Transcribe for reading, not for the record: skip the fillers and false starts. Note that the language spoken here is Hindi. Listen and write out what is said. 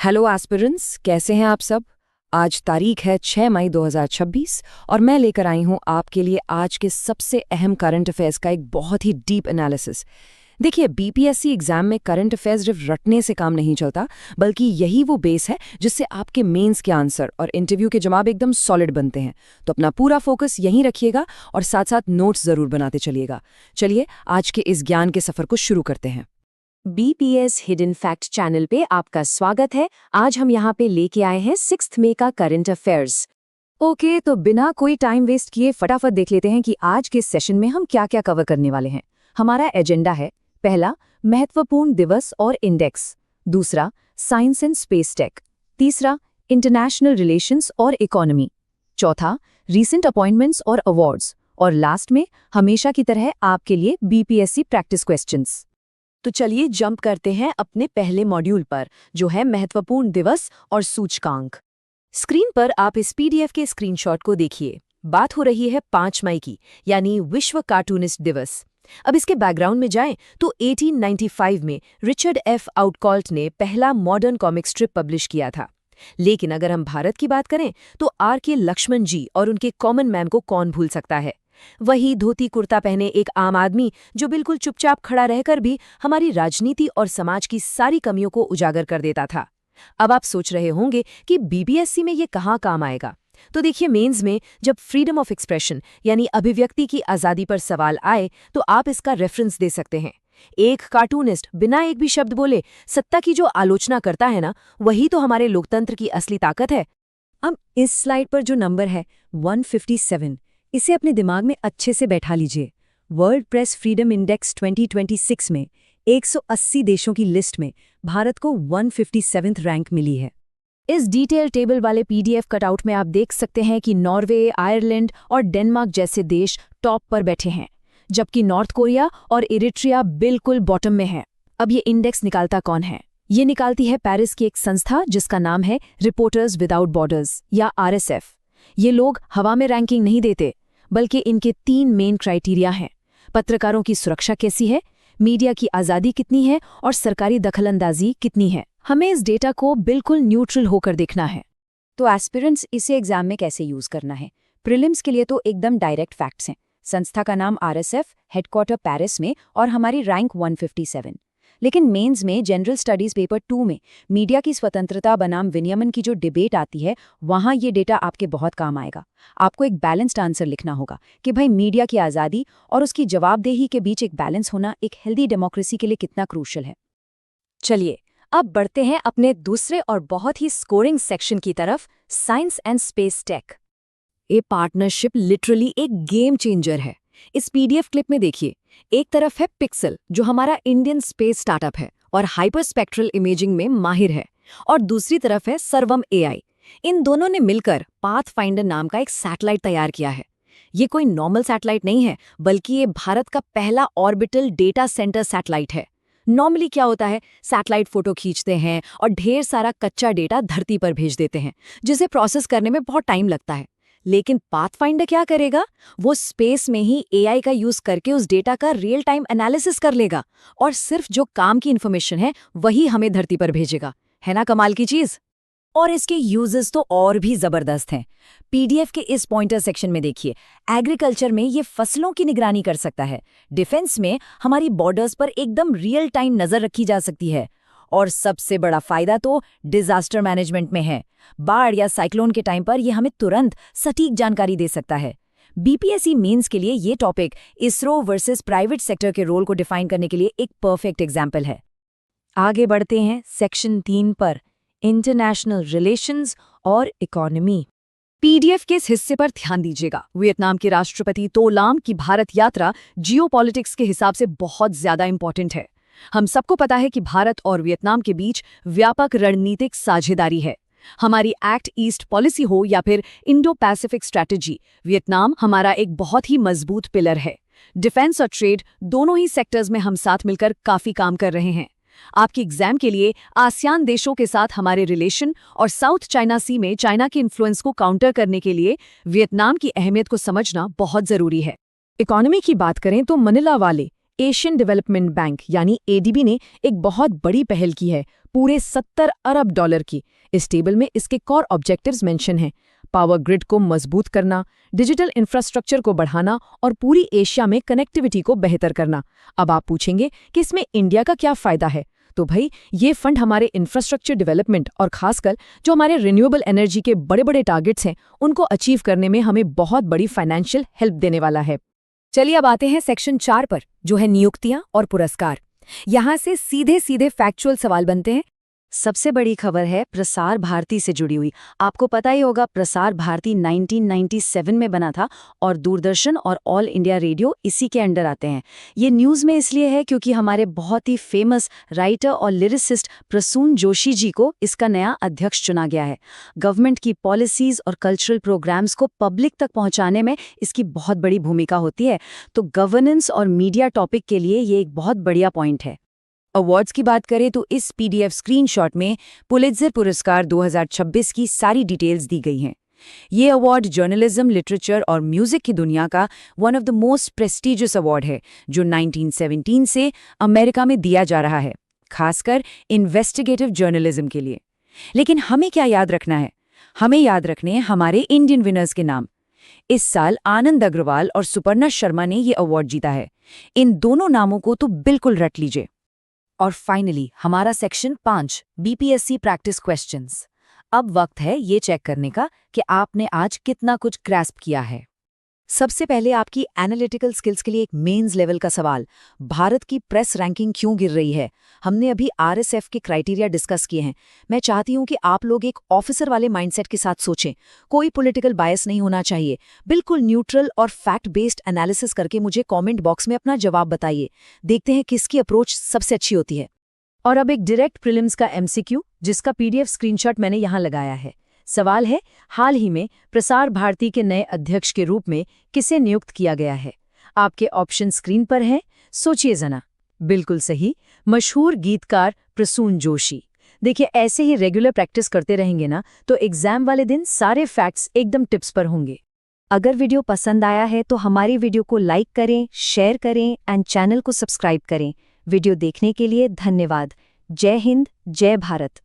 हेलो एस्पिरेंट्स, कैसे हैं आप सब। आज तारीख है 6 मई 2026 और मैं लेकर आई हूं आपके लिए आज के सबसे अहम करंट अफेयर्स का एक बहुत ही डीप एनालिसिस। देखिए, बीपीएससी एग्जाम में करंट अफेयर्स सिर्फ रटने से काम नहीं चलता, बल्कि यही वो बेस है जिससे आपके मेंस के आंसर और इंटरव्यू के जवाब एकदम सॉलिड बनते हैं। तो अपना पूरा फोकस यहीं रखिएगा और साथ साथ नोट्स जरूर बनाते चलिएगा। चलिए आज के इस ज्ञान के सफर को शुरू करते हैं। बीपीएस हिडन फैक्ट चैनल पे आपका स्वागत है। आज हम यहाँ पे लेके आए हैं 6 मई का करंट अफेयर्स। ओके, तो बिना कोई टाइम वेस्ट किए फटाफट देख लेते हैं कि आज के सेशन में हम क्या क्या कवर करने वाले हैं। हमारा एजेंडा है, पहला, महत्वपूर्ण दिवस और इंडेक्स। दूसरा, साइंस एंड स्पेस टेक। तीसरा, इंटरनेशनल रिलेशंस और इकोनॉमी। चौथा, रीसेंट अपॉइंटमेंट्स और अवार्ड्स। और लास्ट में, हमेशा की तरह आपके लिए बीपीएससी प्रैक्टिस क्वेश्चंस। तो चलिए जंप करते हैं अपने पहले मॉड्यूल पर, जो है महत्वपूर्ण दिवस और सूचकांक। स्क्रीन पर आप इस पीडीएफ के स्क्रीनशॉट को देखिए। बात हो रही है 5 मई की, यानी विश्व कार्टूनिस्ट दिवस। अब इसके बैकग्राउंड में जाएं तो 1895 में रिचर्ड एफ आउटकॉल्ट ने पहला मॉडर्न कॉमिक स्ट्रिप पब्लिश किया था। लेकिन अगर हम भारत की बात करें तो आर के लक्ष्मण जी और उनके कॉमन मैन को कौन भूल सकता है। वही धोती कुर्ता पहने एक आम आदमी जो बिल्कुल चुपचाप खड़ा रहकर भी हमारी राजनीति और समाज की सारी कमियों को उजागर कर देता था। अब आप सोच रहे होंगे कि बीपीएससी में ये कहाँ काम आएगा। तो देखिए, मेंस में जब फ्रीडम ऑफ एक्सप्रेशन यानी अभिव्यक्ति की आज़ादी पर सवाल आए तो आप इसका रेफरेंस दे सकते हैं। एक कार्टूनिस्ट बिना एक भी शब्द बोले सत्ता की जो आलोचना करता है ना, वही तो हमारे लोकतंत्र की असली ताकत है। अब इस स्लाइड पर जो नंबर है 157, इसे अपने दिमाग में अच्छे से बैठा लीजिए। वर्ल्ड प्रेस फ्रीडम इंडेक्स 2026 में 180 देशों की लिस्ट में भारत को 157th रैंक मिली है। इस डिटेल टेबल वाले पीडीएफ कटआउट में आप देख सकते हैं कि नॉर्वे, आयरलैंड और डेनमार्क जैसे देश टॉप पर बैठे हैं, जबकि नॉर्थ कोरिया और इरिट्रिया बिल्कुल बॉटम में है। अब ये इंडेक्स निकालता कौन है? ये निकालती है पेरिस की एक संस्था जिसका नाम है रिपोर्टर्स विदाउट बॉर्डर्स या आरएसएफ। ये लोग हवा में रैंकिंग नहीं देते, बल्कि इनके 3 मेन क्राइटेरिया हैं। पत्रकारों की सुरक्षा कैसी है, मीडिया की आज़ादी कितनी है और सरकारी दखलंदाजी कितनी है। हमें इस डेटा को बिल्कुल न्यूट्रल होकर देखना है। तो एस्पिरेंट्स, इसे एग्जाम में कैसे यूज करना है? प्रीलिम्स के लिए तो एकदम डायरेक्ट फैक्ट्स हैं। संस्था का नाम आरएसएफ, हेडक्वार्टर पेरिस में और हमारी रैंक 157। लेकिन मेंस में जनरल स्टडीज पेपर 2 में मीडिया की स्वतंत्रता बनाम विनियमन की जो डिबेट आती है, वहाँ ये डेटा आपके बहुत काम आएगा। आपको एक बैलेंस्ड आंसर लिखना होगा कि भाई मीडिया की आज़ादी और उसकी जवाबदेही के बीच एक बैलेंस होना एक हेल्दी डेमोक्रेसी के लिए कितना क्रूशल है। चलिए अब बढ़ते हैं अपने दूसरे और बहुत ही स्कोरिंग सेक्शन की तरफ, साइंस एंड स्पेस टेक। ये पार्टनरशिप लिटरली एक गेम चेंजर है। इस पीडीएफ क्लिप में देखिए, एक तरफ है पिक्सल जो हमारा इंडियन स्पेस स्टार्टअप है और हाइपरस्पेक्ट्रल इमेजिंग में माहिर है, और दूसरी तरफ है सर्वम एआई। इन दोनों ने मिलकर पाथफाइंडर नाम का एक सैटेलाइट तैयार किया है। ये कोई नॉर्मल सैटेलाइट नहीं है, बल्कि ये भारत का पहला ऑर्बिटल डेटा सेंटर सैटेलाइट है। नॉर्मली क्या होता है, सैटेलाइट फोटो खींचते हैं और ढेर सारा कच्चा डेटा धरती पर भेज देते हैं, जिसे प्रोसेस करने में बहुत टाइम लगता है। लेकिन पाथफाइंडर क्या करेगा? वो स्पेस में ही एआई का यूज करके उस डेटा का रियल टाइम एनालिसिस कर लेगा और सिर्फ जो काम की इन्फॉर्मेशन है वही हमें धरती पर भेजेगा। है ना कमाल की चीज? और इसके यूजेस तो और भी जबरदस्त हैं। पीडीएफ के इस पॉइंटर सेक्शन में देखिए, एग्रीकल्चर में ये फसलों की निगरानी कर सकता है। डिफेंस में हमारी बॉर्डर्स पर एकदम रियल टाइम नजर रखी जा सकती है। और सबसे बड़ा फायदा तो डिजास्टर मैनेजमेंट में है। बाढ़ या साइक्लोन के टाइम पर यह हमें तुरंत सटीक जानकारी दे सकता है। बीपीएससी मेंस के लिए ये topic ISRO versus private sector के रोल को डिफाइन करने के लिए एक परफेक्ट एग्जाम्पल है। आगे बढ़ते हैं सेक्शन 3 पर, इंटरनेशनल रिलेशंस और इकोनॉमी। पीडीएफ के इस हिस्से पर ध्यान दीजिएगा। वियतनाम के राष्ट्रपति तो लाम की भारत यात्रा जियोपॉलिटिक्स के हिसाब से बहुत ज्यादा इंपॉर्टेंट है। हम सबको पता है कि भारत और वियतनाम के बीच व्यापक रणनीतिक साझेदारी है। हमारी एक्ट ईस्ट पॉलिसी हो या फिर इंडो पैसिफिक स्ट्रैटेजी, वियतनाम हमारा एक बहुत ही मजबूत पिलर है। डिफेंस और ट्रेड दोनों ही सेक्टर्स में हम साथ मिलकर काफी काम कर रहे हैं। आपकी एग्जाम के लिए आसियान देशों के साथ हमारे रिलेशन और साउथ चाइना सी में चाइना के इन्फ्लुएंस को काउंटर करने के लिए वियतनाम की अहमियत को समझना बहुत जरूरी है। इकोनॉमी की बात करें तो मनिला वाले एशियन डेवलपमेंट बैंक यानी एडीबी ने एक बहुत बड़ी पहल की है, पूरे 70 अरब डॉलर की। इस टेबल में इसके कोर ऑब्जेक्टिव्स मेंशन हैं। पावर ग्रिड को मजबूत करना, डिजिटल इंफ्रास्ट्रक्चर को बढ़ाना और पूरी एशिया में कनेक्टिविटी को बेहतर करना। अब आप पूछेंगे कि इसमें इंडिया का क्या फ़ायदा है? तो भाई, ये फंड हमारे इंफ्रास्ट्रक्चर डेवलपमेंट और खासकर जो हमारे रिन्यूएबल एनर्जी के बड़े-बड़े टारगेट्स हैं, उनको अचीव करने में हमें बहुत बड़ी फाइनेंशियल हेल्प देने वाला है। चलिए अब आते हैं सेक्शन 4 पर, जो है नियुक्तियां और पुरस्कार। यहाँ से सीधे सीधे फैक्चुअल सवाल बनते हैं। सबसे बड़ी खबर है प्रसार भारती से जुड़ी हुई। आपको पता ही होगा, प्रसार भारती 1997 में बना था और दूरदर्शन और ऑल इंडिया रेडियो इसी के अंडर आते हैं। ये न्यूज़ में इसलिए है क्योंकि हमारे बहुत ही फेमस राइटर और लिरिसिस्ट प्रसून जोशी जी को इसका नया अध्यक्ष चुना गया है। गवर्नमेंट की पॉलिसीज़ और कल्चरल प्रोग्राम्स को पब्लिक तक पहुंचाने में इसकी बहुत बड़ी भूमिका होती है। तो गवर्नेंस और मीडिया टॉपिक के लिए ये एक बहुत बढ़िया पॉइंट है। अवार्ड्स की बात करें तो इस पीडीएफ स्क्रीनशॉट में पुलित्जर पुरस्कार 2026 की सारी डिटेल्स दी गई हैं। ये अवार्ड जर्नलिज्म, लिटरेचर और म्यूजिक की दुनिया का one of the most prestigious award है, जो 1917 से अमेरिका में दिया जा रहा है, खासकर इन्वेस्टिगेटिव जर्नलिज्म के लिए। लेकिन हमें क्या याद रखना है? हमें याद रखने हैं हमारे इंडियन विनर्स के नाम। इस साल आनंद अग्रवाल और सुपर्णा शर्मा ने ये अवार्ड जीता है। इन दोनों नामों को तो बिल्कुल रट लीजिए। और फाइनली हमारा सेक्शन 5, बीपीएससी प्रैक्टिस क्वेश्चंस। अब वक्त है ये चेक करने का कि आपने आज कितना कुछ ग्रैस्प किया है। सबसे पहले आपकी एनालिटिकल स्किल्स के लिए एक मेंस लेवल का सवाल। भारत की प्रेस रैंकिंग क्यों गिर रही है? हमने अभी आरएसएफ के क्राइटेरिया डिस्कस किए हैं। मैं चाहती हूं कि आप लोग एक ऑफिसर वाले माइंडसेट के साथ सोचें। कोई पॉलिटिकल बायस नहीं होना चाहिए। बिल्कुल न्यूट्रल और फैक्ट बेस्ड एनालिसिस करके मुझे कमेंट बॉक्स में अपना जवाब बताइए। देखते हैं किसकी अप्रोच सबसे अच्छी होती है। और अब एक डायरेक्ट प्रीलिम्स का एमसीक्यू, जिसका पीडीएफ स्क्रीनशॉट मैंने यहाँ लगाया है। सवाल है, हाल ही में प्रसार भारती के नए अध्यक्ष के रूप में किसे नियुक्त किया गया है? आपके ऑप्शन स्क्रीन पर हैं, सोचिए जरा। बिल्कुल सही, मशहूर गीतकार प्रसून जोशी। देखिए, ऐसे ही रेगुलर प्रैक्टिस करते रहेंगे ना, तो एग्जाम वाले दिन सारे फैक्ट्स एकदम टिप्स पर होंगे। अगर वीडियो पसंद आया है तो हमारी वीडियो को लाइक करें, शेयर करें एंड चैनल को सब्सक्राइब करें। वीडियो देखने के लिए धन्यवाद। जय हिंद, जय भारत।